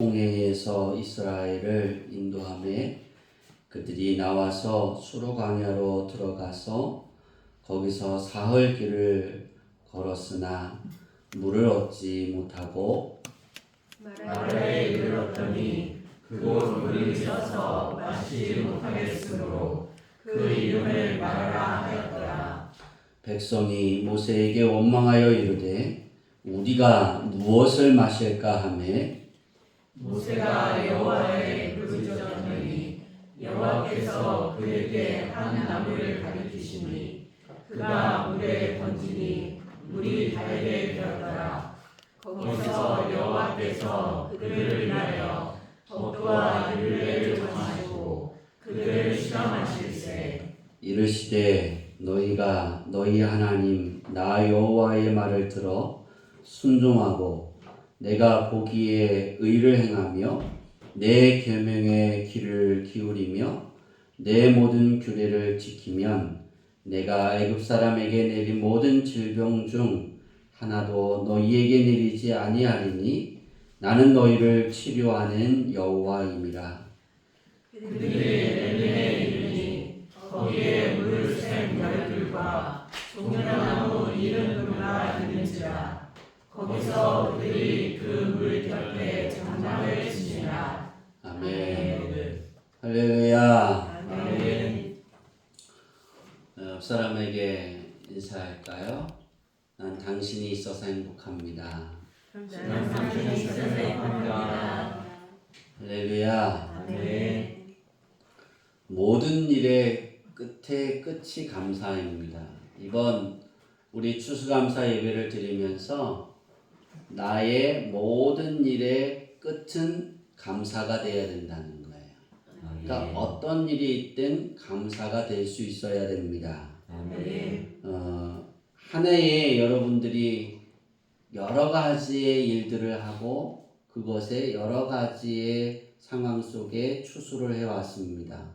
홍해에서 이스라엘을 인도하며 그들이 나와서 수르 광야로 들어가서 거기서 사흘 길을 걸었으나 물을 얻지 못하고 마라에 이르렀더니 그곳 물이 셔서 마시지 못하겠으므로 그 이름을 마라라 하였더라. 백성이 모세에게 원망하여 이르되 우리가 무엇을 마실까 하매 모세가 여호와의 부르짖었더니 여호와께서 그에게 한 나무를 가리키시니 그가 물에 던지니 물이 달게 되었더라. 거기서 여호와께서 그들을 위하여 덕과 율례를 정하시고 그들을 시험하실세. 이르시되 너희가 너희 하나님 나 여호와의 말을 들어 순종하고 내가 보기에 의를 행하며 내 계명의 귀를 기울이며 내 모든 규례를 지키면 내가 애굽 사람에게 내린 모든 질병 중 하나도 너희에게 내리지 아니하리니 나는 너희를 치료하는 여호와임이라. 그들이 엘림에 이르니 거기에 물을 샘 열들과 종려나무 70그루가 있는지라. 거기서 그들이 그 물 곁에 장막을 치니라. 아멘. 할렐루야. 아멘. 옆 사람에게 인사할까요? 난 당신이 있어서 행복합니다. 난 당신이 있어서 행복합니다. 할렐루야. 아멘. 모든 일의 끝에 끝이 감사입니다. 이번 우리 추수감사 예배를 드리면서 나의 모든 일의 끝은 감사가 되어야 된다는 거예요. 그러니까 어떤 일이 있든 감사가 될 수 있어야 됩니다. 아멘. 한 해에 여러분들이 여러 가지의 일들을 하고 그것에 여러 가지의 상황 속에 추수를 해왔습니다.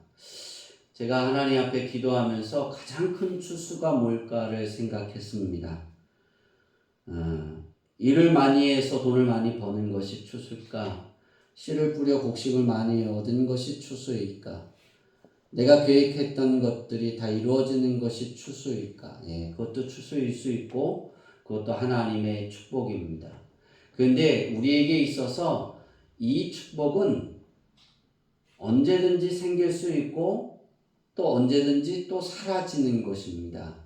제가 하나님 앞에 기도하면서 가장 큰 추수가 뭘까를 생각했습니다. 일을 많이 해서 돈을 많이 버는 것이 추수일까? 씨를 뿌려 곡식을 많이 얻은 것이 추수일까? 내가 계획했던 것들이 다 이루어지는 것이 추수일까? 예, 그것도 추수일 수 있고 그것도 하나님의 축복입니다. 그런데 우리에게 있어서 이 축복은 언제든지 생길 수 있고 또 언제든지 또 사라지는 것입니다.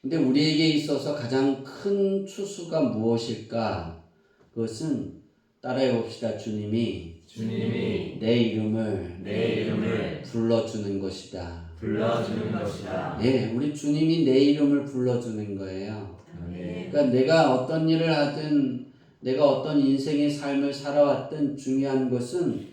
근데 우리에게 있어서 가장 큰 추수가 무엇일까? 그것은 따라해 봅시다. 주님이 내 이름을 불러주는 것이다. 불러주는 것이다. 예, 우리 주님이 내 이름을 불러주는 거예요. 아멘. 그러니까 내가 어떤 일을 하든 내가 어떤 인생의 삶을 살아왔든 중요한 것은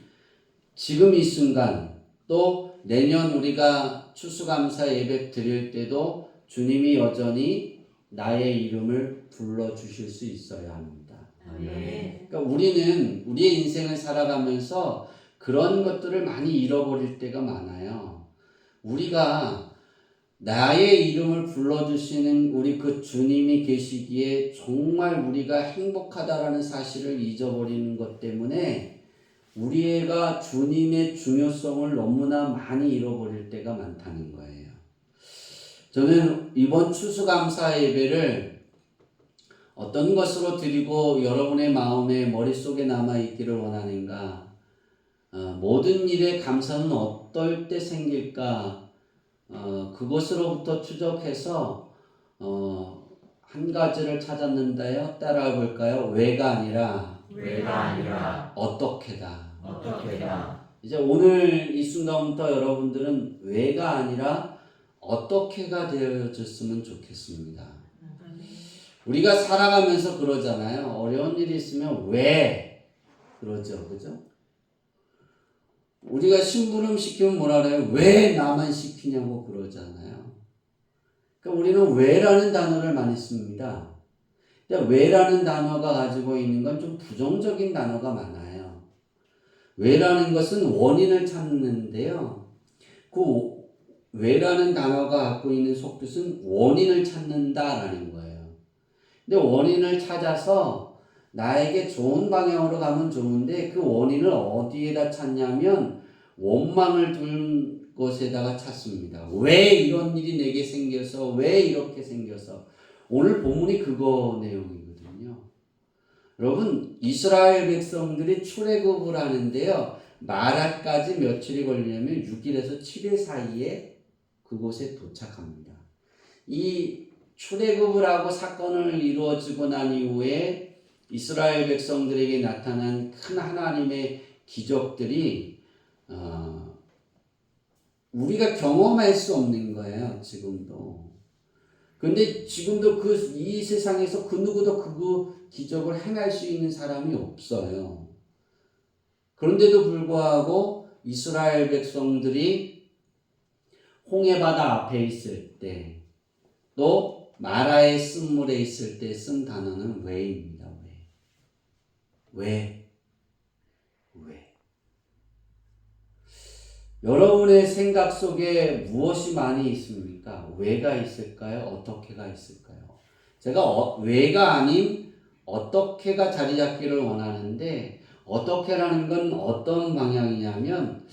지금 이 순간 또 내년 우리가 추수감사 예배 드릴 때도 주님이 여전히 나의 이름을 불러주실 수 있어야 합니다. 아멘. 그러니까 우리는 우리의 인생을 살아가면서 그런 것들을 많이 잃어버릴 때가 많아요. 우리가 나의 이름을 불러주시는 우리 그 주님이 계시기에 정말 우리가 행복하다라는 사실을 잊어버리는 것 때문에 우리가 주님의 중요성을 너무나 많이 잃어버릴 때가 많다는 거예요. 저는 이번 추수감사 예배를 어떤 것으로 드리고 여러분의 마음에 머릿속에 남아있기를 원하는가? 모든 일의 감사는 어떨 때 생길까? 그것으로부터 추적해서 한 가지를 찾았는데요. 따라해 볼까요? 왜가 아니라 어떻게다. 이제 오늘 이 순간부터 여러분들은 왜가 아니라 어떻게가 되어졌으면 좋겠습니다. 우리가 살아가면서 그러잖아요. 어려운 일이 있으면 왜 그러죠, 그죠? 우리가 심부름 시키면 뭐라 그래요? 왜 나만 시키냐고 그러잖아요. 그러니까 우리는 왜라는 단어를 많이 씁니다. 근데 왜라는 단어가 가지고 있는 건 좀 부정적인 단어가 많아요. 왜라는 것은 원인을 찾는데요. 그 왜라는 단어가 갖고 있는 속뜻은 원인을 찾는다라는 거예요. 근데 원인을 찾아서 나에게 좋은 방향으로 가면 좋은데 그 원인을 어디에다 찾냐면 원망을 둔 것에다가 찾습니다. 왜 이런 일이 내게 생겨서, 왜 이렇게 생겨서. 오늘 본문이 그거 내용이거든요. 여러분, 이스라엘 백성들이 출애굽을 하는데요. 마라까지 며칠이 걸리냐면 6일에서 7일 사이에 그곳에 도착합니다. 이 출애굽을 하고 사건을 이루어지고 난 이후에 이스라엘 백성들에게 나타난 큰 하나님의 기적들이 우리가 경험할 수 없는 거예요. 지금도. 근데 지금도 이 세상에서 그 누구도 그 기적을 행할 수 있는 사람이 없어요. 그런데도 불구하고 이스라엘 백성들이 홍해바다 앞에 있을 때, 또 마라의 쓴물에 있을 때 쓴 단어는 왜입니다. 왜? 여러분의 생각 속에 무엇이 많이 있습니까? 왜가 있을까요? 어떻게가 있을까요? 제가 왜가 아닌 어떻게가 자리 잡기를 원하는데, 어떻게라는 건 어떤 방향이냐면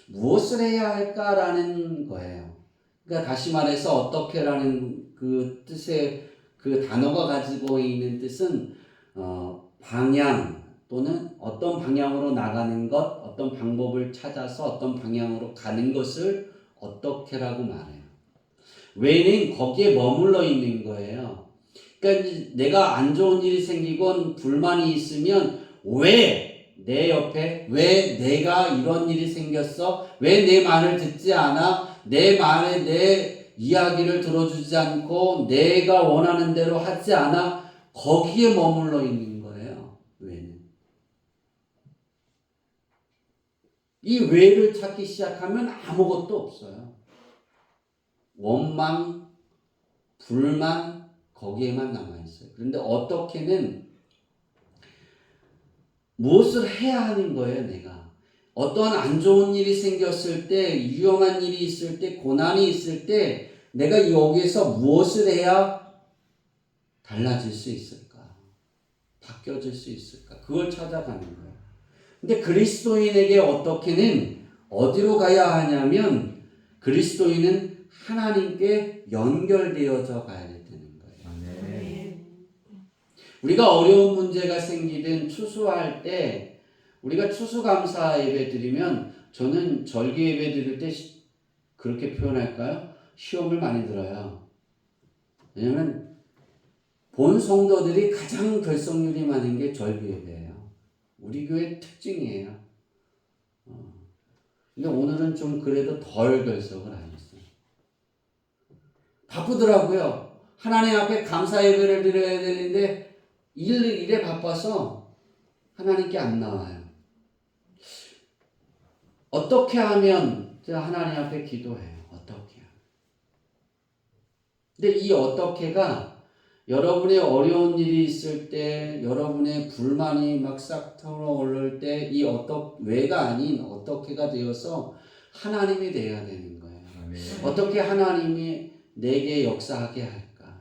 무엇을 해야 할까라는 거예요. 그러니까 다시 말해서 어떻게라는 그 뜻의 그 단어가 가지고 있는 뜻은 방향 또는 어떤 방향으로 나가는 것, 어떤 방법을 찾아서 어떤 방향으로 가는 것을 어떻게라고 말해요. 왜는 거기에 머물러 있는 거예요. 그러니까 내가 안 좋은 일이 생기건 불만이 있으면 왜 내 옆에, 왜 내가 이런 일이 생겼어? 왜 내 말을 듣지 않아? 내 말에 내 이야기를 들어주지 않고 내가 원하는 대로 하지 않아? 거기에 머물러 있는 거예요. 왜는. 이 왜를 찾기 시작하면 아무것도 없어요. 원망, 불만, 거기에만 남아있어요. 그런데 어떻게는 무엇을 해야 하는 거예요, 내가. 어떠한 안 좋은 일이 생겼을 때, 위험한 일이 있을 때, 고난이 있을 때, 내가 여기에서 무엇을 해야 달라질 수 있을까? 바뀌어질 수 있을까? 그걸 찾아가는 거예요. 근데 그리스도인에게 어떻게는 어디로 가야 하냐면, 그리스도인은 하나님께 연결되어져 가야 되는 거예요. 아멘. 우리가 어려운 문제가 생기든 추수할 때 우리가 추수감사 예배 드리면 저는 절기 예배 드릴 때 그렇게 표현할까요? 시험을 많이 들어요. 왜냐면 본 성도들이 가장 결석률이 많은 게 절기 예배예요. 우리 교회 특징이에요. 근데 오늘은 좀 그래도 덜 결석을 안 했어요. 바쁘더라고요. 하나님 앞에 감사 예배를 드려야 되는데 일에 바빠서 하나님께 안 나와요. 어떻게 하면 제가 하나님 앞에 기도해요. 어떻게 하면. 근데 이 어떻게가 여러분의 어려운 일이 있을 때, 여러분의 불만이 막 싹 털어오를 때, 이 왜가 아닌 어떻게가 되어서 하나님이 되어야 되는 거예요. 아멘. 어떻게 하나님이 내게 역사하게 할까?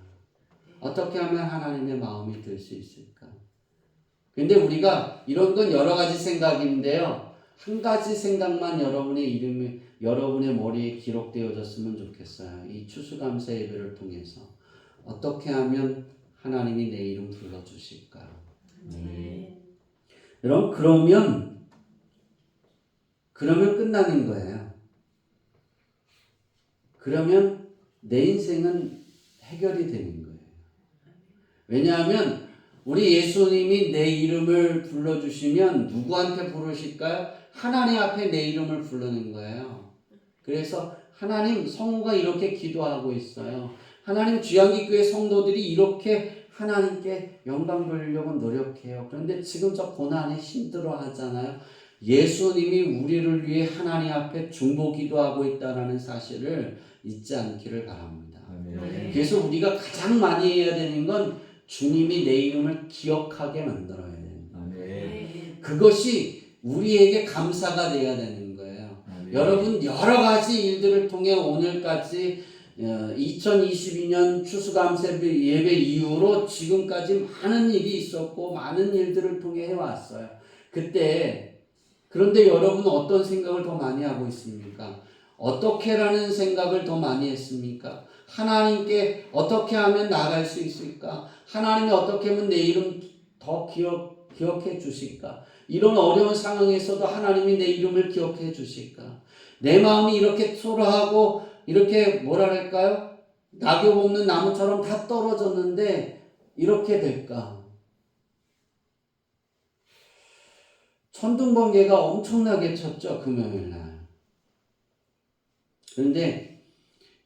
어떻게 하면 하나님의 마음이 들 수 있을까? 근데 우리가 이런 건 여러 가지 생각인데요. 한 가지 생각만 여러분의 머리에 기록되어졌으면 좋겠어요. 이 추수감사 예배를 통해서 어떻게 하면 하나님이 내 이름 불러주실까? 여러분, 그러면 끝나는 거예요. 그러면 내 인생은 해결이 되는 거예요. 왜냐하면 우리 예수님이 내 이름을 불러주시면 누구한테 부르실까요? 하나님 앞에 내 이름을 부르는 거예요. 그래서 하나님, 성우가 이렇게 기도하고 있어요. 하나님, 주양기교회 성도들이 이렇게 하나님께 영광 돌리려고 노력해요. 그런데 지금 저 고난에 힘들어 하잖아요. 예수님이 우리를 위해 하나님 앞에 중보 기도하고 있다는 사실을 잊지 않기를 바랍니다. 아멘. 그래서 우리가 가장 많이 해야 되는 건 주님이 내 이름을 기억하게 만들어야 돼요. 아멘. 그것이 우리에게 감사가 되어야 되는 거예요. 아멘. 여러분, 여러 가지 일들을 통해 오늘까지 2022년 추수감사 예배 이후로 지금까지 많은 일이 있었고 많은 일들을 통해 해왔어요. 그런데 여러분은 어떤 생각을 더 많이 하고 있습니까? 어떻게라는 생각을 더 많이 했습니까? 하나님께 어떻게 하면 나아갈 수 있을까? 하나님이 어떻게 하면 내 이름 더 기억해 주실까? 이런 어려운 상황에서도 하나님이 내 이름을 기억해 주실까? 내 마음이 이렇게 초라하고 이렇게 뭐랄까요? 낙엽 없는 나무처럼 다 떨어졌는데 이렇게 될까? 천둥번개가 엄청나게 쳤죠, 금요일 날. 그런데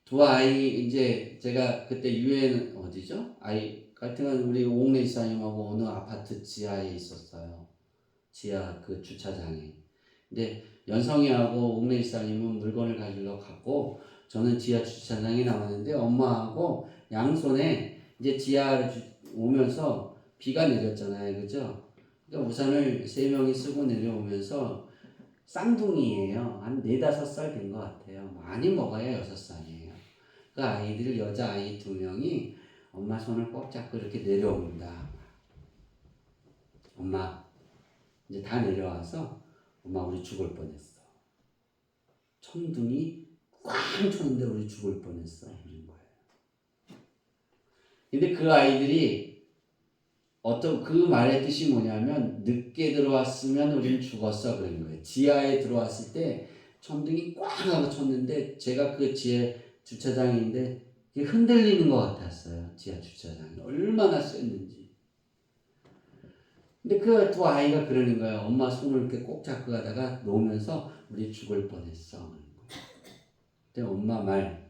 두 아이, 이제 제가 그때 유엔 어디죠? 하여튼 우리 옥내 이사님하고 어느 아파트 지하에 있었어요. 지하 그 주차장에. 근데 연성이하고 옥내 이사님은 물건을 가지러 갔고 저는 지하 주차장에 나왔는데 엄마하고 양손에 이제 지하를 오면서 비가 내렸잖아요. 그죠? 그러니까 우산을 세 명이 쓰고 내려오면서 쌍둥이에요. 한 4-5살 된 것 같아요. 많이 먹어야 6살이에요. 그 아이들, 여자아이 2명이 엄마 손을 꼭 잡고 이렇게 내려옵니다. 엄마, 이제 다 내려와서 엄마 우리 죽을 뻔했어. 천둥이 꽝 쳤는데 우리 죽을 뻔했어. 이런 거예요. 근데 그 아이들이 그 말의 뜻이 뭐냐면 늦게 들어왔으면 우린 죽었어 그런 거예요. 지하에 들어왔을 때 천둥이 꽝 하고 쳤는데 제가 그 지하 주차장인데 흔들리는 것 같았어요. 지하 주차장이 얼마나 셌는지. 근데 그 두 아이가 그러는 거예요. 엄마 손을 이렇게 꼭 잡고 가다가 놓으면서 우리 죽을 뻔했어. 근데 엄마 말,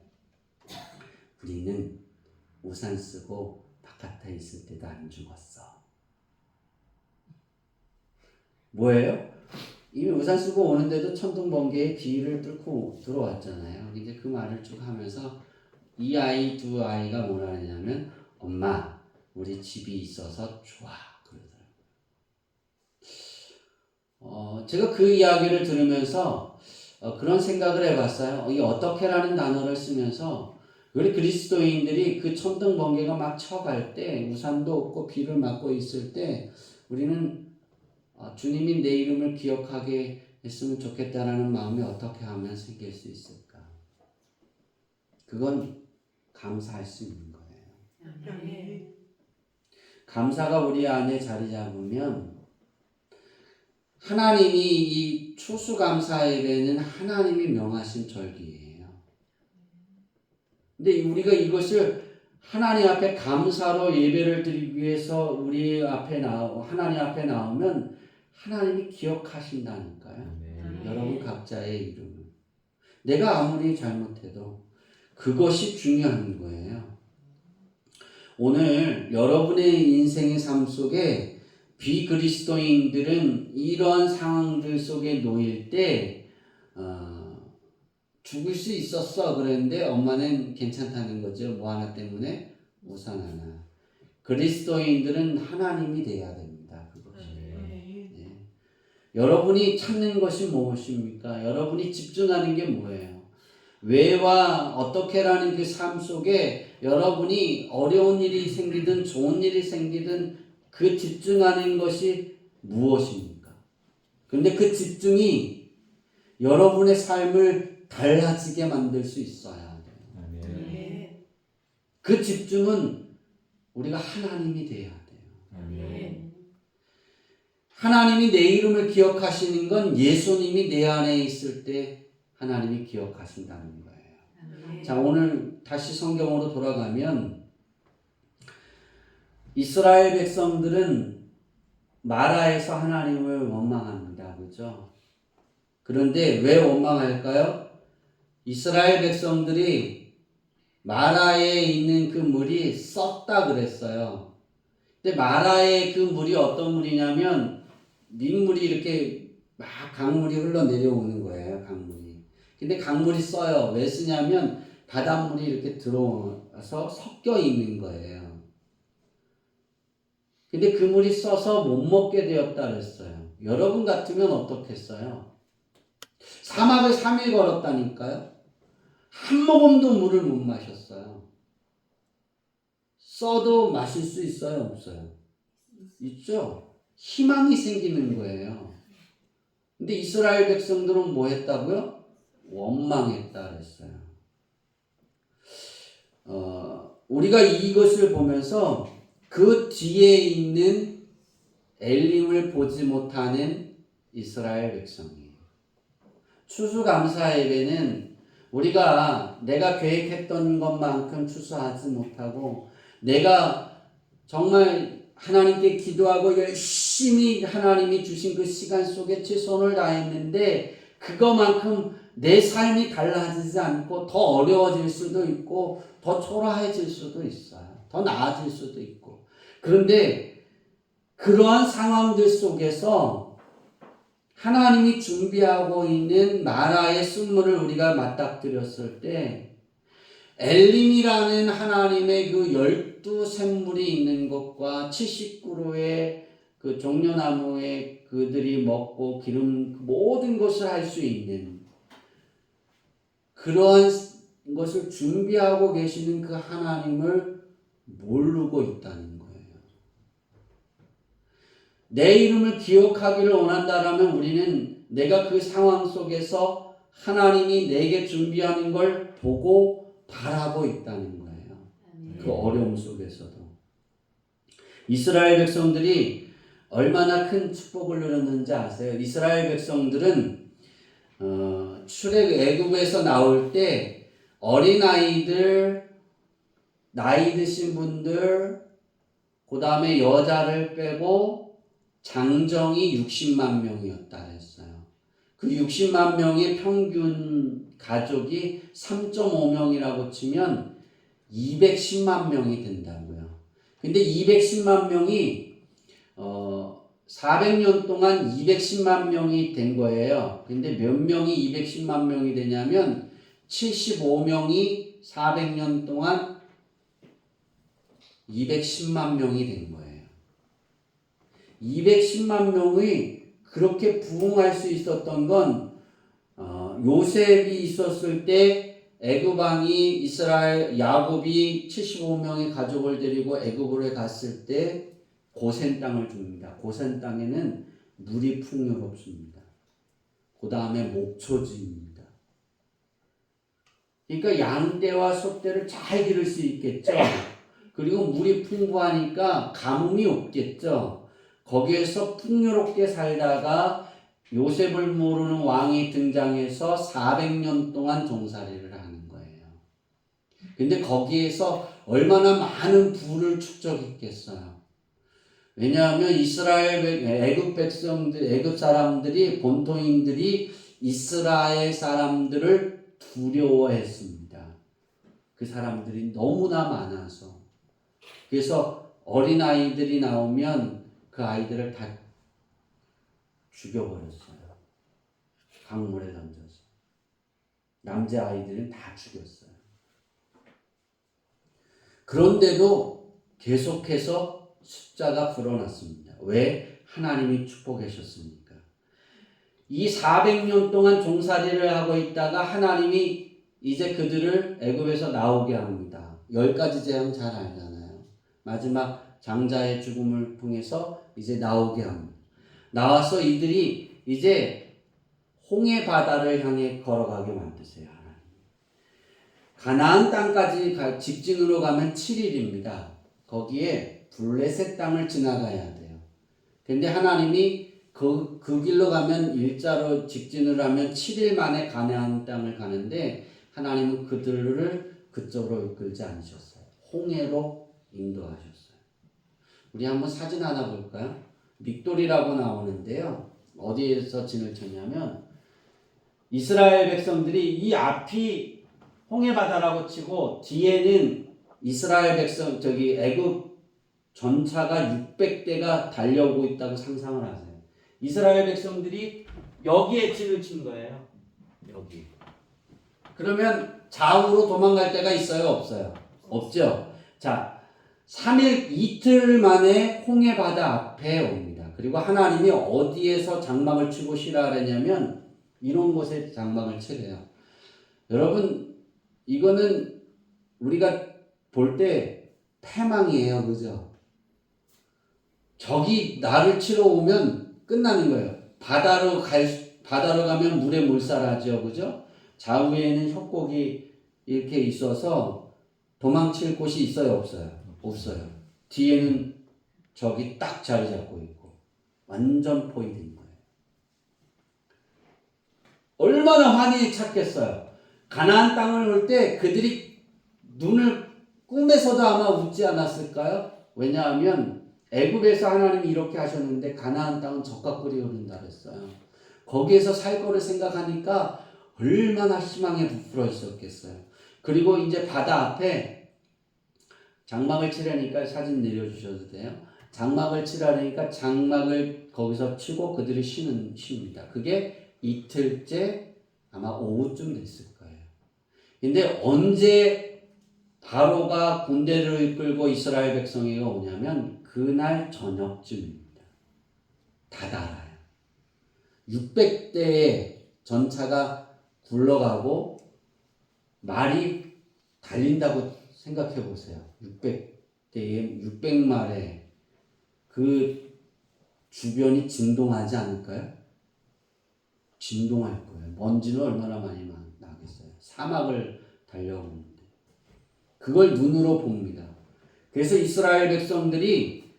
우리는 우산 쓰고 바깥에 있을 때도 안 죽었어. 뭐예요? 이미 우산 쓰고 오는데도 천둥번개에 비를 뚫고 들어왔잖아요. 이제 그 말을 쭉 하면서 이 아이 두 아이가 뭐라 하냐면 엄마 우리 집이 있어서 좋아 그러더라고요. 제가 그 이야기를 들으면서 그런 생각을 해봤어요. 이 어떻게라는 단어를 쓰면서 우리 그리스도인들이 그 천둥번개가 막 쳐갈 때 우산도 없고 비를 맞고 있을 때 우리는 주님이 내 이름을 기억하게 했으면 좋겠다라는 마음이 어떻게 하면 생길 수 있을까? 그건 감사할 수 있는 거예요. 감사가 우리 안에 자리 잡으면 하나님이 이 추수감사 예배는 하나님이 명하신 절기예요. 근데 우리가 이것을 하나님 앞에 감사로 예배를 드리기 위해서 하나님 앞에 나오면 하나님이 기억하신다니까요. 여러분 각자의 이름을. 내가 아무리 잘못해도 그것이 중요한 거예요. 오늘 여러분의 인생의 삶 속에 비그리스도인들은 이런 상황들 속에 놓일 때 죽을 수 있었어 그랬는데 엄마는 괜찮다는 거죠. 뭐 하나 때문에? 우산 하나. 그리스도인들은 하나님이 돼야 됩니다. 그것이. 네. 여러분이 찾는 것이 무엇입니까? 여러분이 집중하는 게 뭐예요? 왜와 어떻게라는 그 삶 속에 여러분이 어려운 일이 생기든 좋은 일이 생기든 그 집중하는 것이 무엇입니까? 그런데 그 집중이 여러분의 삶을 달라지게 만들 수 있어야 돼요. 그 집중은 우리가 하나님이 돼야 돼요. 하나님이 내 이름을 기억하시는 건 예수님이 내 안에 있을 때 하나님이 기억하신다는 거예요. 자, 오늘 다시 성경으로 돌아가면 이스라엘 백성들은 마라에서 하나님을 원망합니다. 그죠? 그런데 왜 원망할까요? 이스라엘 백성들이 마라에 있는 그 물이 썩다 그랬어요. 근데 마라의 그 물이 어떤 물이냐면 민물이 이렇게 막 강물이 흘러내려오는 거예요. 강물이. 근데 강물이 써요. 왜 쓰냐면 바닷물이 이렇게 들어와서 섞여 있는 거예요. 근데 그 물이 써서 못 먹게 되었다 그랬어요. 여러분 같으면 어떻겠어요? 사막을 3일 걸었다니까요. 한 모금도 물을 못 마셨어요. 써도 마실 수 있어요, 없어요? 있죠. 희망이 생기는 거예요. 근데 이스라엘 백성들은 뭐 했다고요? 원망했다 그랬어요. 우리가 이것을 보면서 그 뒤에 있는 엘림을 보지 못하는 이스라엘 백성이에요. 추수감사 예배는 내가 계획했던 것만큼 추수하지 못하고 내가 정말 하나님께 기도하고 열심히 하나님이 주신 그 시간 속에 최선을 다했는데 그거만큼 내 삶이 달라지지 않고 더 어려워질 수도 있고 더 초라해질 수도 있어요. 더 나아질 수도 있고. 그런데 그러한 상황들 속에서 하나님이 준비하고 있는 마라의 순물을 우리가 맞닥뜨렸을 때 엘림이라는 하나님의 그 12샘물이 있는 것과 70그루의 그 종려나무에 그들이 먹고 기름 모든 것을 할 수 있는 그러한 것을 준비하고 계시는 그 하나님을 모르고 있다는 거예요. 내 이름을 기억하기를 원한다라면 우리는 내가 그 상황 속에서 하나님이 내게 준비하는 걸 보고 바라고 있다는 거예요. 그 어려움 속에서도. 이스라엘 백성들이 얼마나 큰 축복을 누렸는지 아세요? 이스라엘 백성들은 애굽에서 나올 때 어린아이들, 나이 드신 분들, 그 다음에 여자를 빼고 장정이 60만 명이었다 했어요. 그 60만 명의 평균 가족이 3.5명이라고 치면 210만 명이 된다고요. 근데 210만 명이 400년 동안 210만 명이 된 거예요. 근데 몇 명이 210만 명이 되냐면 75명이 400년 동안 210만 명이 된 거예요. 210만 명이 그렇게 부흥할 수 있었던 건 요셉이 있었을 때 애굽 왕이 야곱이 75명의 가족을 데리고 애굽으로 갔을 때 고센 땅을 줍니다. 고센 땅에는 물이 풍요롭습니다. 그 다음에 목초지입니다. 그러니까 양떼와 소떼를 잘 기를 수 있겠죠. 그리고 물이 풍부하니까 가뭄이 없겠죠. 거기에서 풍요롭게 살다가 요셉을 모르는 왕이 등장해서 400년 동안 종살이를 하는 거예요. 근데 거기에서 얼마나 많은 부를 축적했겠어요. 왜냐하면 애굽 사람들이, 본토인들이 이스라엘 사람들을 두려워했습니다. 그 사람들이 너무나 많아서. 그래서 어린아이들이 나오면 그 아이들을 다 죽여버렸어요. 강물에 던져서. 남자아이들은 다 죽였어요. 그런데도 계속해서 숫자가 불어났습니다. 왜? 하나님이 축복하셨습니까? 이 400년 동안 종살이를 하고 있다가 하나님이 이제 그들을 애굽에서 나오게 합니다. 10가지 재앙 잘 알잖아요. 마지막 장자의 죽음을 통해서 이제 나오게 합니다. 나와서 이들이 이제 홍해 바다를 향해 걸어가게 만드세요. 하나님. 가나안 땅까지 직진으로 가면 7일입니다. 거기에 블레셋 땅을 지나가야 돼요. 근데 하나님이 그 길로 가면 일자로 직진을 하면 7일 만에 가나안 땅을 가는데 하나님은 그들을 그쪽으로 이끌지 않으셨어요. 홍해로 인도하셨어요. 우리 한번 사진 하나 볼까요? 믹돌이라고 나오는데요. 어디에서 진을 쳤냐면 이스라엘 백성들이 이 앞이 홍해바다라고 치고 뒤에는 이스라엘 백성 애굽 전차가 600대가 달려오고 있다고 상상을 하세요. 이스라엘 백성들이 여기에 진을 친 거예요. 여기. 그러면 좌우로 도망갈 데가 있어요? 없어요? 없죠. 자, 3일 이틀 만에 홍해바다 앞에 옵니다. 그리고 하나님이 어디에서 장막을 치고 쉬라 그랬냐면 이런 곳에 장막을 치래요. 여러분 이거는 우리가 볼 때 패망이에요. 그죠? 적이 나를 치러 오면 끝나는 거예요. 바다로 가면 물에 몰살하죠. 그죠? 좌우에는 협곡이 이렇게 있어서 도망칠 곳이 있어요? 없어요? 없어요. 뒤에는 적이 딱 자리 잡고 있고 완전 포위된 거예요. 얼마나 환히 찾겠어요. 가나안 땅을 올 때 그들이 눈을 꿈에서도 아마 웃지 않았을까요? 왜냐하면 애굽에서 하나님이 이렇게 하셨는데 가나안 땅은 적과 꿀이 흐른다 그랬어요. 거기에서 살 거를 생각하니까 얼마나 희망에 부풀어 있었겠어요. 그리고 이제 바다 앞에 장막을 치려니까 사진 내려주셔도 돼요. 장막을 치라니까 장막을 거기서 치고 그들이 쉽니다. 그게 이틀째 아마 오후쯤 됐을 거예요. 근데 언제 바로가 군대를 이끌고 이스라엘 백성에게 오냐면 그날 저녁쯤입니다. 다 달아요. 600대의 전차가 굴러가고 말이 달린다고 생각해 보세요. 600대에 600마리의 그 주변이 진동하지 않을까요? 진동할 거예요. 먼지는 얼마나 많이 나겠어요. 사막을 달려오는데 그걸 눈으로 봅니다. 그래서 이스라엘 백성들이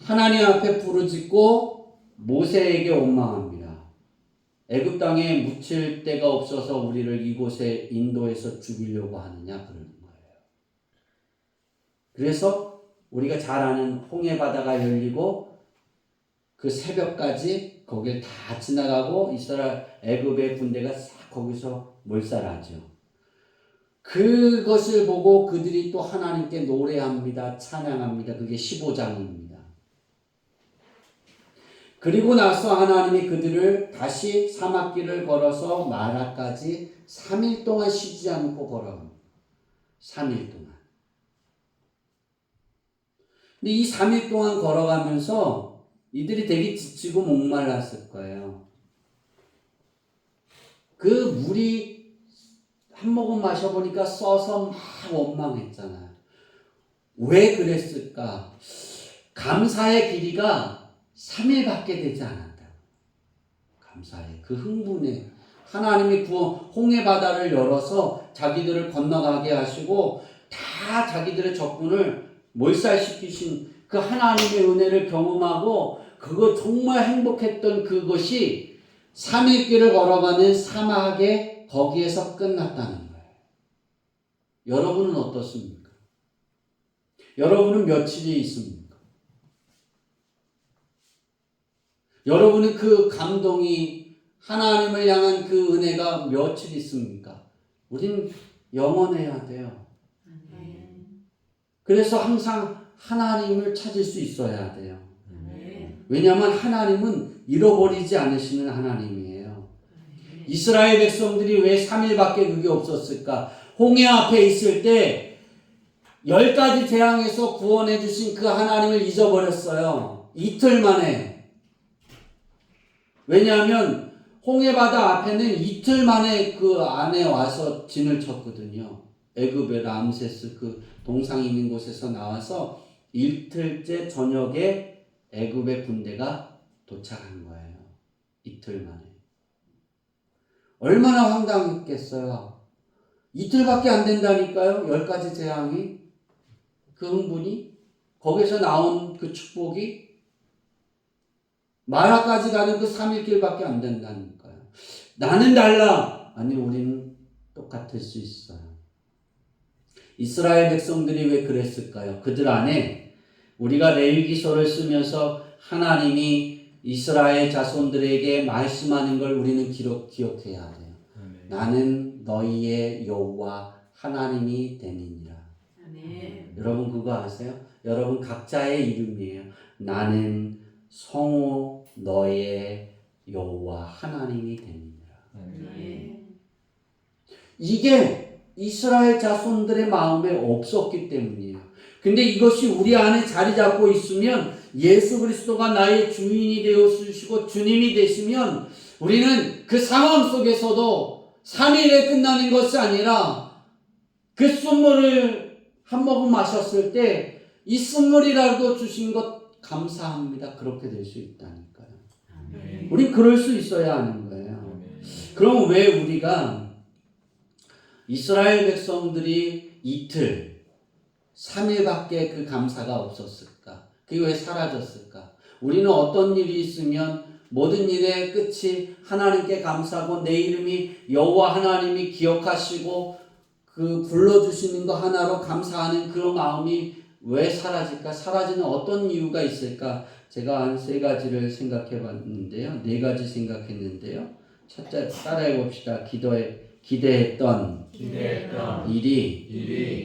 하나님 앞에 부르짖고 모세에게 원망합니다. 애굽 땅에 묻힐 데가 없어서 우리를 이곳에 인도해서 죽이려고 하느냐 그러는 거예요. 그래서 우리가 잘 아는 홍해 바다가 열리고 그 새벽까지 거길 다 지나가고 이스라엘 애굽의 군대가 싹 거기서 몰살하죠. 그것을 보고 그들이 또 하나님께 노래합니다. 찬양합니다. 그게 15장입니다. 그리고 나서 하나님이 그들을 다시 사막길을 걸어서 마라까지 3일 동안 쉬지 않고 걸어갑니다. 3일 동안. 근데 이 3일 동안 걸어가면서 이들이 되게 지치고 목말랐을 거예요. 그 물이 한 모금 마셔보니까 써서 막 원망했잖아요. 왜 그랬을까? 감사의 길이가 3일밖에 되지 않았다. 감사의 그 흥분에 하나님이 홍해 바다를 열어서 자기들을 건너가게 하시고 다 자기들의 적군을 몰살시키신 그 하나님의 은혜를 경험하고 그거 정말 행복했던 그것이 3일 길을 걸어가는 사막에 거기에서 끝났다는 거예요. 여러분은 어떻습니까? 여러분은 며칠이 있습니까? 여러분은 그 감동이 하나님을 향한 그 은혜가 며칠 있습니까? 우린 영원해야 돼요. 그래서 항상 하나님을 찾을 수 있어야 돼요. 왜냐하면 하나님은 잃어버리지 않으시는 하나님이에요. 이스라엘 백성들이 왜 3일밖에 그게 없었을까? 홍해 앞에 있을 때 10가지 재앙에서 구원해 주신 그 하나님을 잊어버렸어요. 이틀 만에. 왜냐하면 홍해바다 앞에는 이틀 만에 그 안에 와서 진을 쳤거든요. 애굽의 람세스 그 동상 있는 곳에서 나와서 이틀째 저녁에 애굽의 군대가 도착한 거예요. 이틀 만에. 얼마나 황당했겠어요. 이틀밖에 안 된다니까요. 10가지 재앙이. 그 흥분이. 거기서 나온 그 축복이. 마라까지 가는 그 3일 길밖에 안 된다니까요. 나는 달라. 아니 우리는 똑같을 수 있어요. 이스라엘 백성들이 왜 그랬을까요? 그들 안에 우리가 레위기서를 쓰면서 하나님이 이스라엘 자손들에게 말씀하는 걸 우리는 기억해야 돼요. 아멘. 나는 너희의 여호와 하나님이 되니라. 여러분 그거 아세요? 여러분 각자의 이름이에요. 나는 성호 너의 여호와 하나님이 되니라. 이게 이스라엘 자손들의 마음에 없었기 때문이에요. 근데 이것이 우리 안에 자리 잡고 있으면 예수 그리스도가 나의 주인이 되어 주시고 주님이 되시면 우리는 그 상황 속에서도 3일에 끝나는 것이 아니라 그 쓴물을 한 모금 마셨을 때 이 쓴물이라도 주신 것 감사합니다. 그렇게 될 수 있다니까요. 아멘. 우린 그럴 수 있어야 하는 거예요. 그럼 왜 우리가 이스라엘 백성들이 이틀, 3일밖에 그 감사가 없었을까? 그게 왜 사라졌을까? 우리는 어떤 일이 있으면 모든 일의 끝이 하나님께 감사하고 내 이름이 여호와 하나님이 기억하시고 그 불러주시는 거 하나로 감사하는 그 마음이 왜 사라질까? 사라지는 어떤 이유가 있을까? 제가 한 세 가지를 생각해 봤는데요. 네 가지 생각했는데요. 첫째, 따라해 봅시다. 기대했던 일이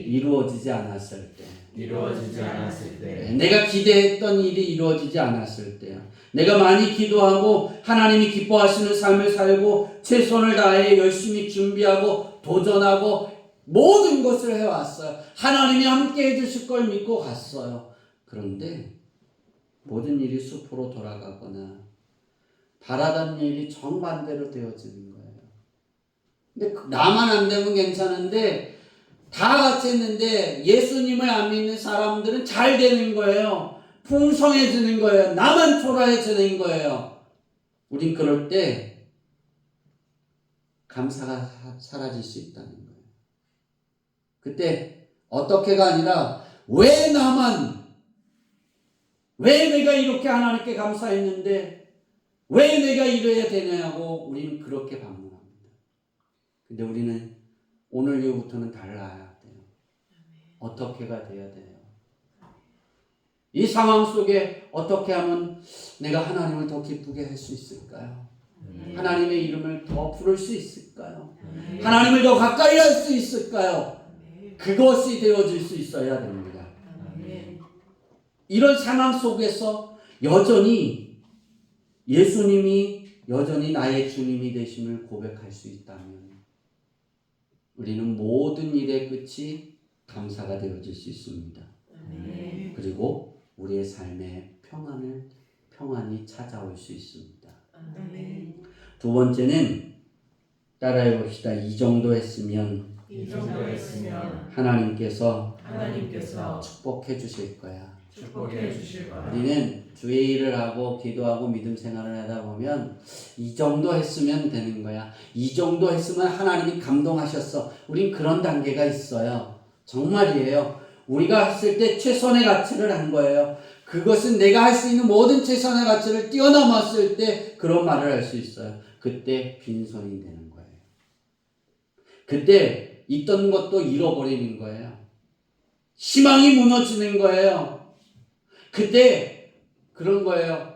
이루어지지 않았을 때. 이루어지지 않았을 때. 내가 기대했던 일이 이루어지지 않았을 때요. 내가 많이 기도하고 하나님이 기뻐하시는 삶을 살고 최선을 다해 열심히 준비하고 도전하고 모든 것을 해왔어요. 하나님이 함께 해주실 걸 믿고 갔어요. 그런데 모든 일이 수포로 돌아가거나 바라던 일이 정반대로 되어지는 거예요. 근데 나만 안 되면 괜찮은데 다 같이 했는데 예수님을 안 믿는 사람들은 잘 되는 거예요. 풍성해지는 거예요. 나만 초라해지는 거예요. 우린 그럴 때 감사가 사라질 수 있다는 거예요. 그때 어떻게가 아니라 왜 나만, 왜 내가 이렇게 하나님께 감사했는데 왜 내가 이래야 되냐고 우리는 그렇게 반문합니다. 근데 우리는 오늘 이후부터는 달라야 돼요. 어떻게가 돼야 돼요. 이 상황 속에 어떻게 하면 내가 하나님을 더 기쁘게 할 수 있을까요? 하나님의 이름을 더 부를 수 있을까요? 하나님을 더 가까이 할 수 있을까요? 그것이 되어질 수 있어야 됩니다. 이런 상황 속에서 여전히 예수님이 여전히 나의 주님이 되심을 고백할 수 있다면 우리는 모든 일의 끝이 감사가 되어질 수 있습니다. 그리고 우리의 삶에 평안이 찾아올 수 있습니다. 두 번째는 따라해 봅시다. 이 정도 했으면 하나님께서 축복해 주실 거야. 축복해 주실 거야. 우리는 주의 일을 하고 기도하고 믿음 생활을 하다 보면 이 정도 했으면 되는 거야. 이 정도 했으면 하나님이 감동하셨어. 우린 그런 단계가 있어요. 정말이에요. 우리가 했을 때 최선의 가치를 한 거예요. 그것은 내가 할 수 있는 모든 최선의 가치를 뛰어넘었을 때 그런 말을 할 수 있어요. 그때 빈손이 되는 거예요. 그때 있던 것도 잃어버리는 거예요. 희망이 무너지는 거예요. 그때 그런 거예요.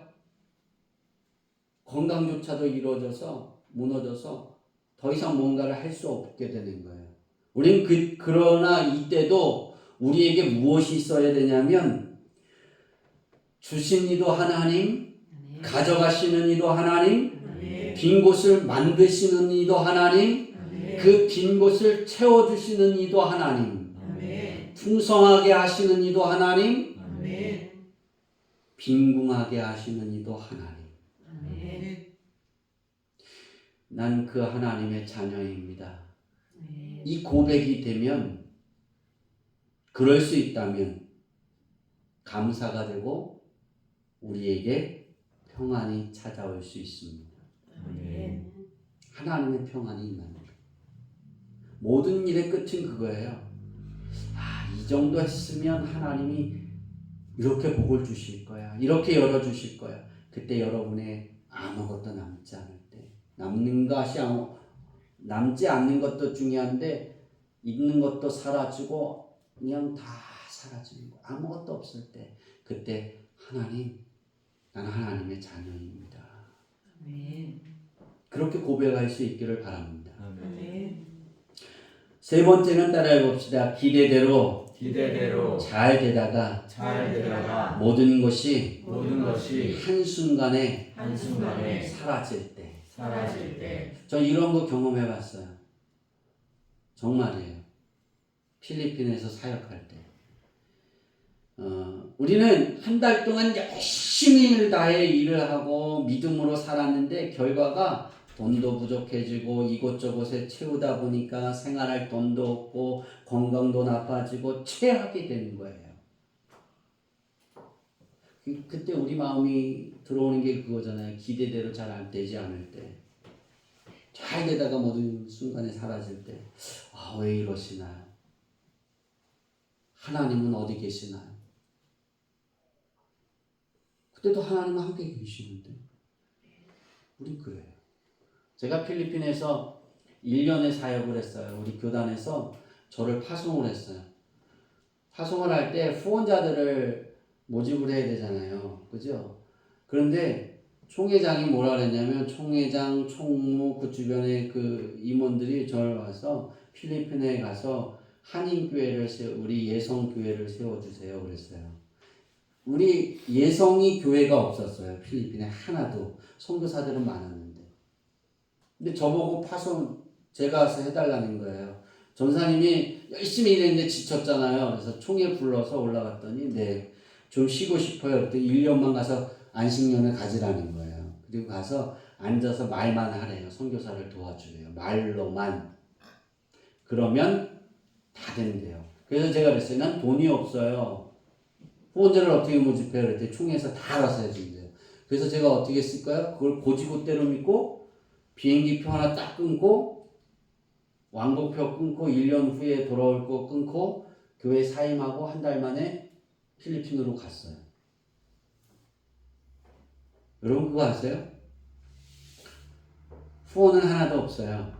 건강조차도 무너져서 더 이상 뭔가를 할 수 없게 되는 거예요. 우리는 그러나 이때도 우리에게 무엇이 있어야 되냐면 주신 이도 하나님, 가져가시는 이도 하나님, 빈 곳을 만드시는 이도 하나님, 그 빈 곳을 채워주시는 이도 하나님, 풍성하게 하시는 이도 하나님, 빈궁하게 하시는 이도 하나님. 난 그 하나님의 자녀입니다. 이 고백이 되면, 그럴 수 있다면 감사가 되고 우리에게 평안이 찾아올 수 있습니다. 하나님의 평안이 임하는 거예요. 모든 일의 끝은 그거예요. 이 정도 했으면 하나님이 이렇게 복을 주실 거야. 이렇게 열어주실 거야. 그때 여러분의 아무것도 남지 않을 때, 남지 않는 것도 중요한데 있는 것도 사라지고 그냥 다 사라지는 거. 아무것도 없을 때, 그때 하나님, 나는 하나님의 자녀입니다. 그렇게 고백할 수 있기를 바랍니다. 세 번째는 따라해 봅시다. 기대대로 잘 되다가 모든 것이 한순간에 사라질 때. 저 이런 거 경험해 봤어요. 정말이에요. 필리핀에서 사역할 때. 우리는 한 달 동안 열심히 다해 일을 하고 믿음으로 살았는데 결과가 돈도 부족해지고 이곳저곳에 채우다 보니까 생활할 돈도 없고 건강도 나빠지고 체하게 되는 거예요. 그때 우리 마음이 들어오는 게 그거잖아요. 기대대로 잘 안 되지 않을 때. 잘 되다가 모든 순간에 사라질 때. 아, 왜 이러시나요? 하나님은 어디 계시나요? 그때도 하나님은 함께 계시는데. 우리 그래요. 제가 필리핀에서 1년의 사역을 했어요. 우리 교단에서 저를 파송을 했어요. 파송을 할 때 후원자들을 모집을 해야 되잖아요. 그죠? 그런데 총회장이 뭐라 그랬냐면 총회장, 총무, 그 주변의 그 임원들이 저를 와서 필리핀에 가서 한인교회를 우리 예성교회를 세워주세요. 그랬어요. 우리 예성이 교회가 없었어요. 필리핀에 하나도. 선교사들은 많았는데. 근데 저보고 파송 제가 와서 해달라는 거예요. 전사님이 열심히 일했는데 지쳤잖아요. 그래서 총회 불러서 올라갔더니 네, 좀 쉬고 싶어요. 그랬더니 1년만 가서 안식년을 가지라는 거예요. 그리고 가서 앉아서 말만 하래요. 선교사를 도와주래요. 말로만. 그러면 다 된대요. 그래서 제가 그랬어요. 난 돈이 없어요. 후원자를 어떻게 모집해요? 그랬더니 총회에서 다 알아서 해준대요. 그래서 제가 어떻게 했을까요? 그걸 고지고대로 믿고 비행기표 하나 딱 끊고 왕복표 끊고 1년 후에 돌아올 거 끊고 교회 사임하고 한 달 만에 필리핀으로 갔어요. 여러분 그거 아세요? 후원은 하나도 없어요.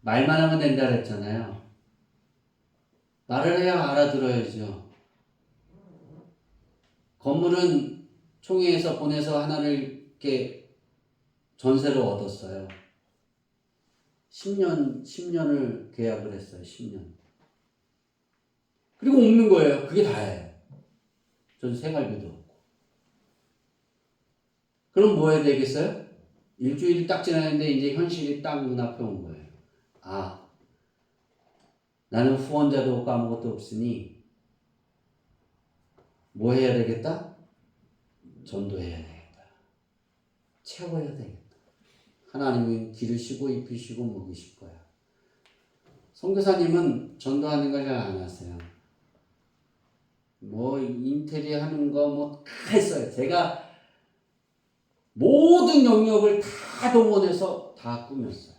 말만 하면 된다 그랬잖아요. 말을 해야 알아들어야죠. 건물은 총회에서 보내서 하나를 이렇게 전세로 얻었어요. 10년을 계약을 했어요. 10년. 그리고 없는 거예요. 그게 다예요. 전 생활비도 없고. 그럼 뭐 해야 되겠어요? 일주일이 딱 지났는데 이제 현실이 딱 눈앞에 온 거예요. 아, 나는 후원자도 없고 아무것도 없으니 뭐 해야 되겠다? 전도해야 되겠다. 채워야 되겠다. 하나님은 기르시고 입히시고 먹이실 거야. 선교사님은 전도하는 걸 잘 안 하세요. 뭐 인테리어 하는 거 뭐 다 했어요. 제가 모든 영역을 다 동원해서 다 꾸몄어요.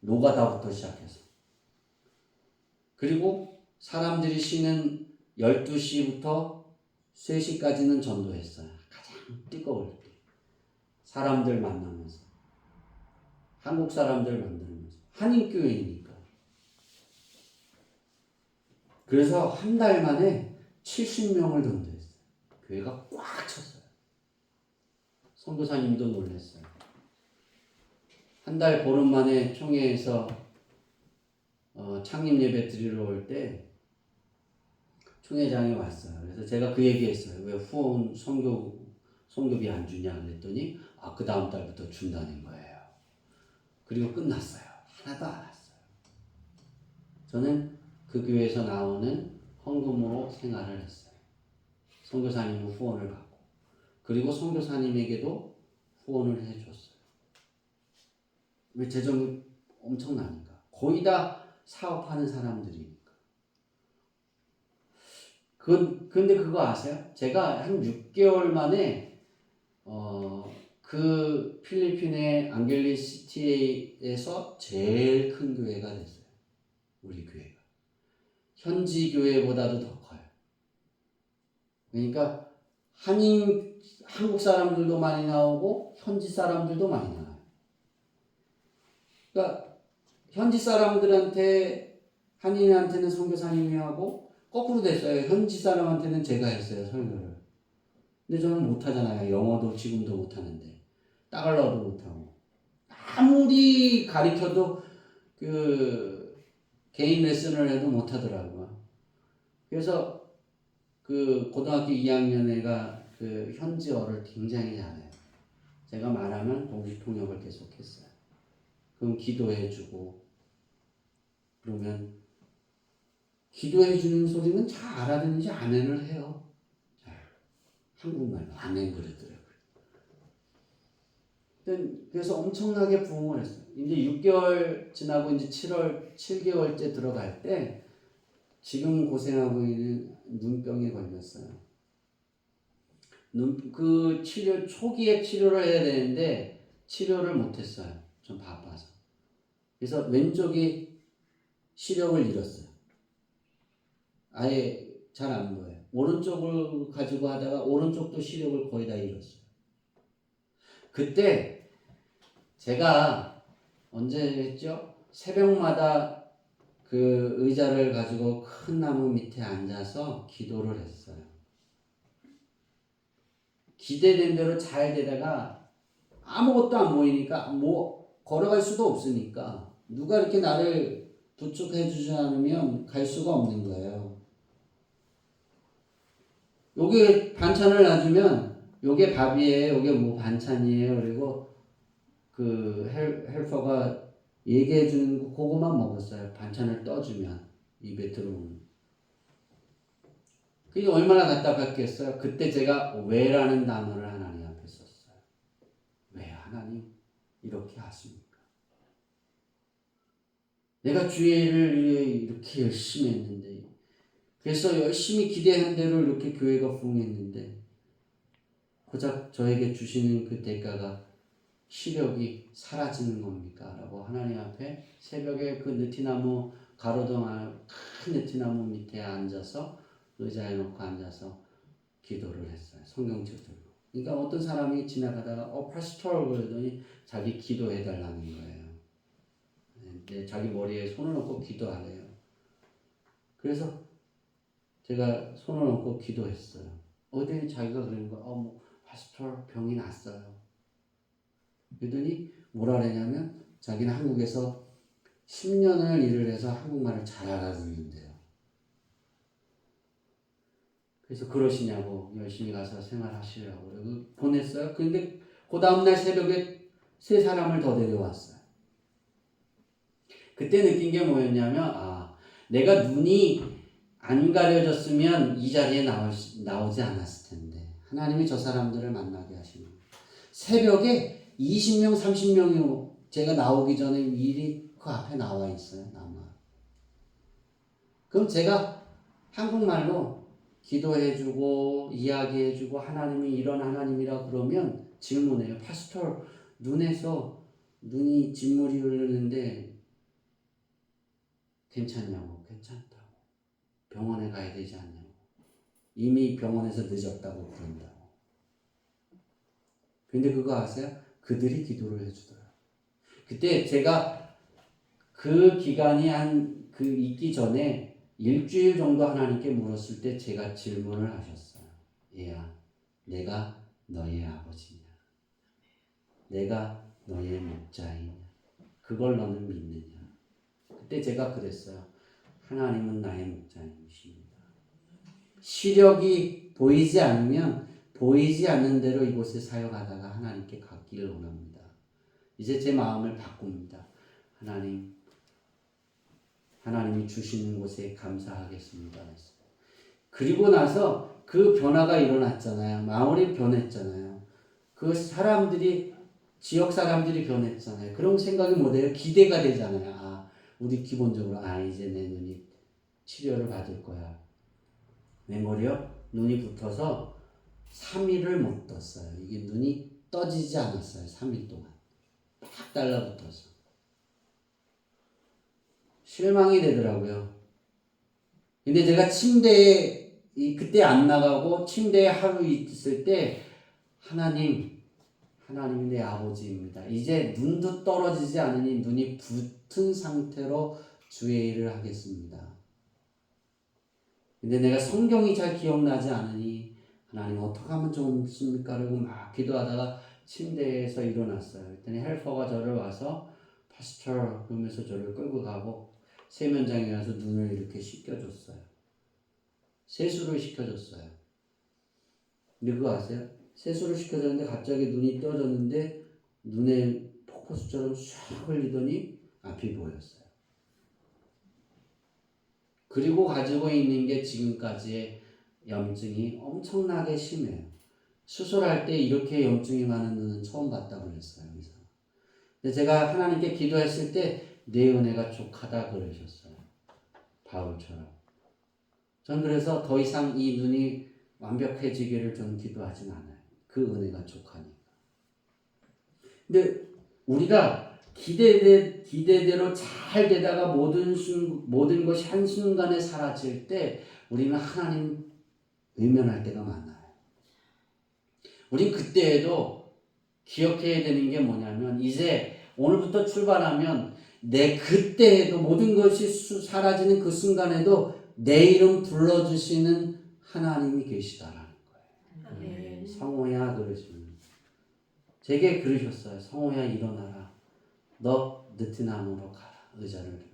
노가다부터 시작해서. 그리고 사람들이 쉬는 12시부터 3시까지는 전도했어요. 가장 뜨거울 때. 사람들 만나면서. 한국 사람들 만나면서. 한인교회니까. 그래서 한 달 만에 70명을 전도했어요. 교회가 꽉 찼어요. 선교사님도 놀랐어요. 한 달 보름 만에 총회에서 창립 예배 드리러 올 때 총회장이 왔어요. 그래서 제가 그 얘기했어요. 왜 후원 선교비 안 주냐 그랬더니 그 다음 달부터 준다는 거예요. 그리고 끝났어요. 하나도 안 왔어요. 저는 그 교회에서 나오는 헌금으로 생활을 했어요. 선교사님은 후원을 받고 그리고 선교사님에게도 후원을 해줬어요. 왜 재정이 엄청나니까. 거의 다 사업하는 사람들이니까. 근데 그거 아세요? 제가 한 6개월 만에 그 필리핀의 앙겔리시티에서 제일 큰 교회가 됐어요. 우리 교회가. 현지 교회보다도 더 커요. 그러니까 한국 사람들도 많이 나오고 현지 사람들도 많이 나와요. 그러니까 현지 사람들한테 한인한테는 선교사님이 하고 거꾸로 됐어요. 현지 사람한테는 제가 했어요. 설교를. 근데 저는 못하잖아요. 영어도 지금도 못하는데 따갈러도 못하고 아무리 가르쳐도 그 개인 레슨을 해도 못하더라고요. 그래서 그 고등학교 2학년 애가 그 현지어를 굉장히 잘해요. 제가 말하면 동시통역을 계속했어요. 그럼 기도해주고 그러면 기도해주는 소리는 잘 알아듣는지 아멘을 해요. 잘 한국말로 아멘 그러더라고요. 그래서 엄청나게 부흥을 했어요. 이제 6개월 지나고 이제 7개월째 들어갈 때 지금 고생하고 있는 눈병에 걸렸어요. 그 초기에 치료를 해야 되는데 치료를 못했어요. 좀 바빠서. 그래서 왼쪽이 시력을 잃었어요. 아예 잘 안 보여요. 오른쪽을 가지고 하다가 오른쪽도 시력을 거의 다 잃었어요. 그때 제가 언제 했죠? 새벽마다 그 의자를 가지고 큰 나무 밑에 앉아서 기도를 했어요. 기대된 대로 잘 되다가 아무것도 안 보이니까 걸어갈 수도 없으니까 누가 이렇게 나를 부축해 주지 않으면 갈 수가 없는 거예요. 요게 반찬을 놔주면 요게 밥이에요. 요게 뭐 반찬이에요. 그리고 그 헬퍼가 얘기해 주는 거 그거만 먹었어요. 반찬을 떠주면 입에 들어오는. 그게 얼마나 답답했겠어요. 그때 제가 왜라는 단어를 하나님 앞에 썼어요. 왜 하나님 이렇게 하십니까? 내가 주일을 이렇게 열심히 했는데 그래서 열심히 기대한 대로 이렇게 교회가 부흥했는데 고작 저에게 주시는 그 대가가 시력이 사라지는 겁니까? 라고 하나님 앞에 새벽에 그 느티나무 가로등 큰 느티나무 밑에 앉아서 의자에 놓고 앉아서 기도를 했어요. 성경책 들고. 그러니까 어떤 사람이 지나가다가 파스토 그러더니 자기 기도해달라는 거예요. 근데 자기 머리에 손을 얹고 기도하래요. 그래서 제가 손을 얹고 기도했어요. 어디 자기가 그러는 거야. 파스토 병이 났어요. 그러더니 뭐라 그러냐면 자기는 한국에서 10년을 일을 해서 한국말을 잘 알아듣는데요. 그래서 그러시냐고 열심히 가서 생활하시라고 그러고 보냈어요. 근데 그 다음날 새벽에 3사람을 더 데려왔어요. 그때 느낀 게 뭐였냐면 내가 눈이 안 가려졌으면 이 자리에 나오지 않았을 텐데 하나님이 저 사람들을 만나게 하시는 거예요. 새벽에 20명 30명이 제가 나오기 전에 미리 그 앞에 나와 있어요. 그럼 제가 한국말로 기도해주고 이야기해주고 하나님이 이런 하나님이라 그러면 질문해요. 파스tor 눈에서 눈이 진물이 흐르는데 괜찮냐고. 괜찮다고. 병원에 가야 되지 않냐고. 이미 병원에서 늦었다고 그런다고. 근데 그거 아세요? 그들이 기도를 해주더라고요. 그때 제가 그 기간이 있기 전에 일주일 정도 하나님께 물었을 때 제가 질문을 하셨어요. 얘야, 내가 너의 아버지냐? 내가 너의 목자이냐? 그걸 너는 믿느냐? 그때 제가 그랬어요. 하나님은 나의 목자이십니다. 시력이 보이지 않으면 보이지 않는 대로 이곳에 사역하다가 하나님께 갖기를 원합니다. 이제 제 마음을 바꿉니다. 하나님이 주시는 곳에 감사하겠습니다. 그리고 나서 그 변화가 일어났잖아요. 마을이 변했잖아요. 그 사람들이 지역 사람들이 변했잖아요. 그런 생각이 뭐예요? 기대가 되잖아요. 우리 기본적으로 이제 내 눈이 치료를 받을 거야. 맹골이요? 눈이 붙어서 3일을 못 떴어요. 이게 눈이 떠지지 않았어요. 3일 동안. 막 달라붙어서. 실망이 되더라고요. 근데 제가 침대에 그때 안 나가고 침대에 하루 있을 때 하나님이 내 아버지입니다. 이제 눈도 떨어지지 않으니 눈이 붙은 상태로 주의 일을 하겠습니다. 근데 내가 성경이 잘 기억나지 않으니 하나님 어떻게 하면 좋습니까? 그러고 막 기도하다가 침대에서 일어났어요. 그랬더니 헬퍼가 저를 와서 파스터 그러면서 저를 끌고 가고 세면장에 가서 눈을 이렇게 씻겨줬어요. 세수를 시켜줬어요. 근데 그거 아세요? 세수를 시켜줬는데 갑자기 눈이 떠졌는데 눈에 폭포수처럼 쫙 흘리더니 앞이 보였어요. 그리고 가지고 있는 게 지금까지의 염증이 엄청나게 심해요. 수술할 때 이렇게 염증이 많은 눈은 처음 봤다고 그랬어요. 의사. 근데 제가 하나님께 기도했을 때 내 은혜가 족하다 그러셨어요. 바울처럼. 전 그래서 더 이상 이 눈이 완벽해지기를 좀 기도하진 않아요. 그 은혜가 족하니까. 근데 우리가 기대대로 잘 되다가 모든 것이 한순간에 사라질 때 우리는 하나님 외면할 때가 많아요. 우린 그때에도 기억해야 되는 게 뭐냐면 이제 오늘부터 출발하면 내 그때에도 모든 것이 사라지는 그 순간에도 내 이름 불러주시는 하나님이 계시다라는 거예요. 아멘. 성호야 그러시면 제게 그러셨어요. 성호야 일어나라. 너 느티나무로 가라. 의자를 들고.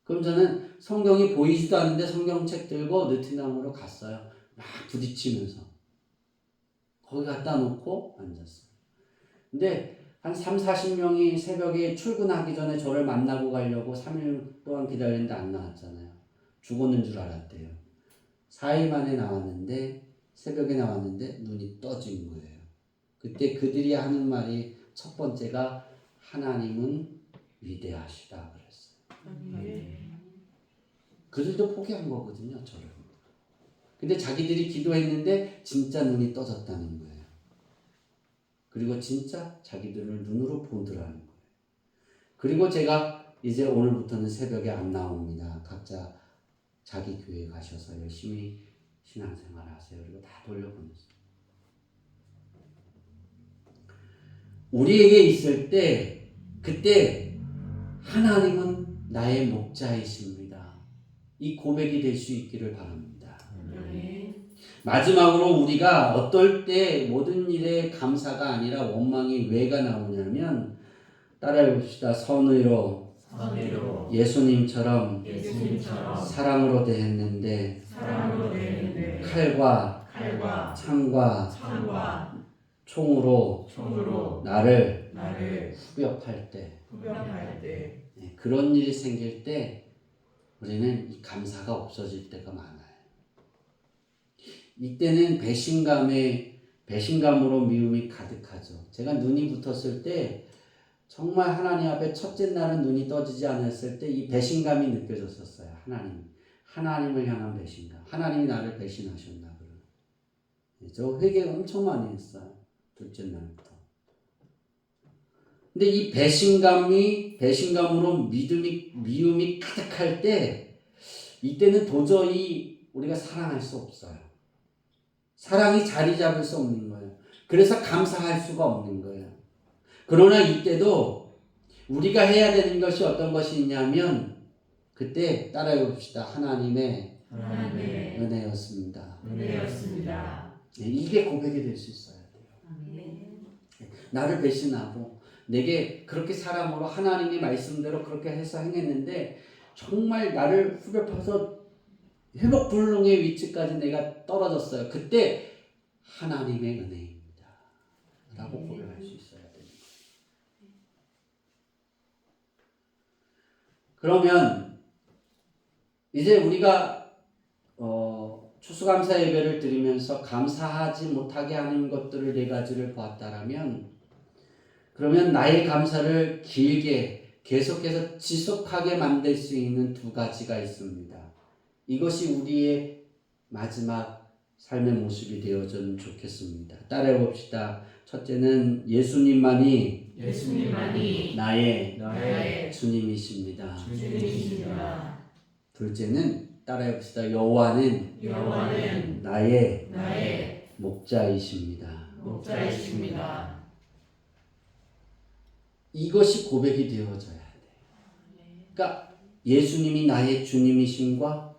그럼 저는 성경이 보이지도 않는데 성경책 들고 느티나무로 갔어요. 막 부딪히면서. 거기 갖다 놓고 앉았어요. 근데 한 30-40명이 새벽에 출근하기 전에 저를 만나고 가려고 3일 동안 기다렸는데 안 나왔잖아요. 죽었는 줄 알았대요. 4일 만에 나왔는데 새벽에 나왔는데 눈이 떠진 거예요. 그때 그들이 하는 말이 첫 번째가 하나님은 위대하시다 그랬어요. 아멘. 그들도 포기한 거거든요. 저를. 근데 자기들이 기도했는데 진짜 눈이 떠졌다는 거예요. 그리고 진짜 자기들을 눈으로 보더라는 거예요. 그리고 제가 이제 오늘부터는 새벽에 안 나옵니다. 각자 자기 교회에 가셔서 열심히 신앙생활 하세요. 그리고 다 돌려보냈어요. 우리에게 있을 때 그때 하나님은 나의 목자이십니다. 이 고백이 될 수 있기를 바랍니다. 아멘. 마지막으로 우리가 어떨 때 모든 일에 감사가 아니라 원망이 왜가 나오냐면 따라해 봅시다. 선의로 예수님처럼 사랑으로 대했는데 칼과 창과 총으로 나를 후벼팔 때 네, 그런 일이 생길 때 우리는 이 감사가 없어질 때가 많아요. 이때는 배신감으로 미움이 가득하죠. 제가 눈이 붙었을 때 정말 하나님 앞에 첫째 날은 눈이 떠지지 않았을 때 이 배신감이 느껴졌었어요. 하나님을 향한 배신감. 하나님이 나를 배신하셨나 그런. 저 회개 엄청 많이 했어요. 둘째 날부터. 근데 이 배신감으로 미움이 가득할 때 이때는 도저히 우리가 사랑할 수 없어요. 사랑이 자리 잡을 수 없는 거예요. 그래서 감사할 수가 없는 거예요. 그러나 이때도 우리가 해야 되는 것이 어떤 것이 있냐면 그때 따라해 봅시다. 하나님의 은혜였습니다. 네, 이게 고백이 될 수 있어야 돼요. 나를 배신하고 내게 그렇게 사람으로 하나님의 말씀대로 그렇게 해서 행했는데 정말 나를 후벼파서 회복불능의 위치까지 내가 떨어졌어요. 그때 하나님의 은혜입니다. 라고 고백할 수 있어야 됩니다. 그러면 이제 우리가 추수감사 예배를 드리면서 감사하지 못하게 하는 것들을 4가지를 보았다라면 그러면 나의 감사를 길게 계속해서 지속하게 만들 수 있는 2가지가 있습니다. 이것이 우리의 마지막 삶의 모습이 되어졌으면 좋겠습니다. 따라해 봅시다. 첫째는 예수님만이 나의 주님이십니다. 둘째는 따라해 봅시다. 여호와는 나의 목자이십니다. 이것이 고백이 되어져야 돼요. 그러니까 예수님이 나의 주님이심과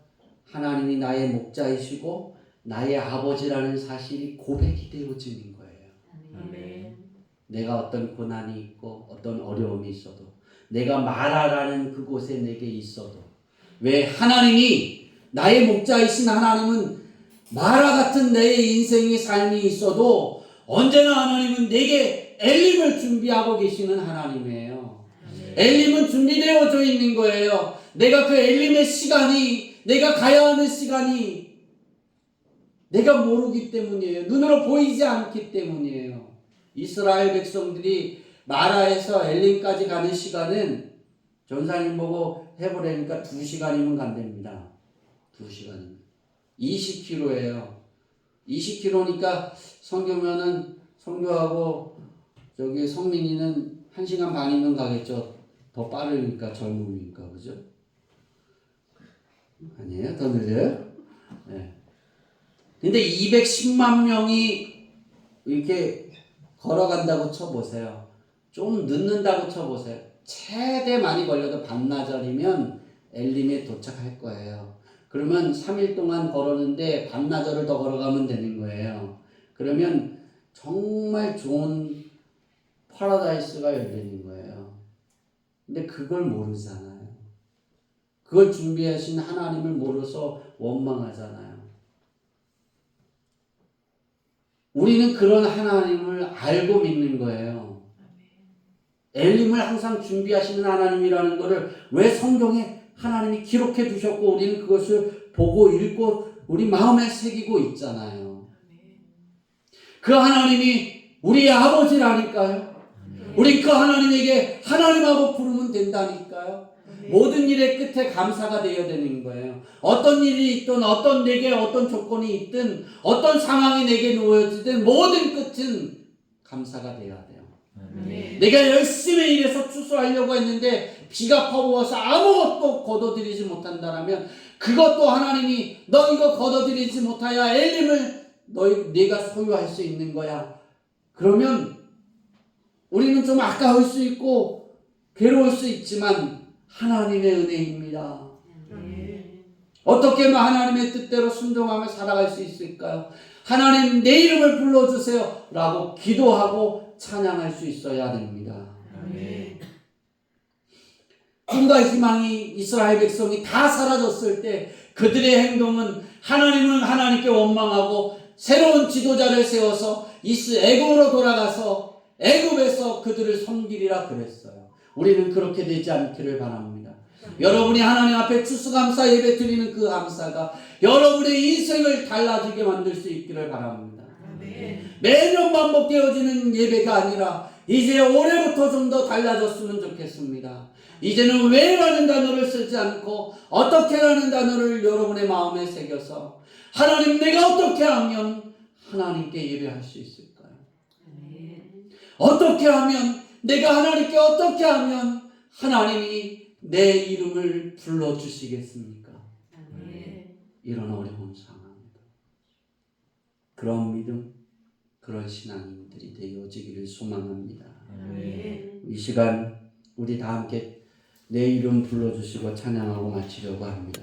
하나님이 나의 목자이시고 나의 아버지라는 사실이 고백이 되어지는 거예요. 내가 어떤 고난이 있고 어떤 어려움이 있어도 내가 마라라는 그곳에 내게 있어도 왜 하나님이 나의 목자이신 하나님은 마라 같은 내 인생의 삶이 있어도 언제나 하나님은 내게 엘림을 준비하고 계시는 하나님이에요. 엘림은 준비되어져 있는 거예요. 내가 그 엘림의 시간이 내가 가야 하는 시간이 내가 모르기 때문이에요. 눈으로 보이지 않기 때문이에요. 이스라엘 백성들이 마라에서 엘림까지 가는 시간은 전사님 보고 해보라니까 2시간이면 간답니다. 2시간이면. 20km예요. 20km니까 성교하고 저기 성민이는 1시간 반이면 가겠죠. 더 빠르니까 젊으니까 그죠? 아니에요? 더 늘려요? 네. 근데 210만 명이 이렇게 걸어간다고 쳐보세요. 좀 늦는다고 쳐보세요. 최대 많이 걸려도 반나절이면 엘림에 도착할 거예요. 그러면 3일 동안 걸었는데 반나절을 더 걸어가면 되는 거예요. 그러면 정말 좋은 파라다이스가 열리는 거예요. 근데 그걸 모르잖아요. 그걸 준비하신 하나님을 모르서 원망하잖아요. 우리는 그런 하나님을 알고 믿는 거예요. 엘림을 항상 준비하시는 하나님이라는 것을 왜 성경에 하나님이 기록해 두셨고 우리는 그것을 보고 읽고 우리 마음에 새기고 있잖아요. 그 하나님이 우리의 아버지라니까요. 우리 그 하나님에게 하나님하고 부르면 된다니까요. 모든 일의 끝에 감사가 되어야 되는 거예요. 어떤 일이 있든 내게 어떤 조건이 있든 어떤 상황이 내게 놓여지든 모든 끝은 감사가 되어야 돼요. 내가 열심히 일해서 추수하려고 했는데 비가 퍼부어서 아무것도 거둬들이지 못한다면 그것도 하나님이 너 이거 거둬들이지 못하여 엘림을 네가 소유할 수 있는 거야. 그러면 우리는 좀 아까울 수 있고 괴로울 수 있지만 하나님의 은혜입니다. 어떻게 하면 하나님의 뜻대로 순종하며 살아갈 수 있을까요? 하나님 내 이름을 불러주세요 라고 기도하고 찬양할 수 있어야 됩니다. 꿈과 희망이 이스라엘 백성이 다 사라졌을 때 그들의 행동은 하나님은 하나님께 원망하고 새로운 지도자를 세워서 애굽으로 돌아가서 애굽에서 그들을 섬기리라 그랬어요. 우리는 그렇게 되지 않기를 바랍니다. 여러분이 하나님 앞에 추수감사 예배 드리는 그 감사가 여러분의 인생을 달라지게 만들 수 있기를 바랍니다. 매년 반복되어지는 예배가 아니라 이제 올해부터 좀 더 달라졌으면 좋겠습니다. 이제는 왜라는 단어를 쓰지 않고 어떻게라는 단어를 여러분의 마음에 새겨서 하나님 내가 어떻게 하면 하나님께 예배할 수 있을까요? 어떻게 하면 내가 하나님께 어떻게 하면 하나님이 내 이름을 불러주시겠습니까? 이런 어려운 상황입니다. 그런 믿음, 그런 신앙인들이 되어지기를 소망합니다. 이 시간 우리 다 함께 내 이름 불러주시고 찬양하고 마치려고 합니다.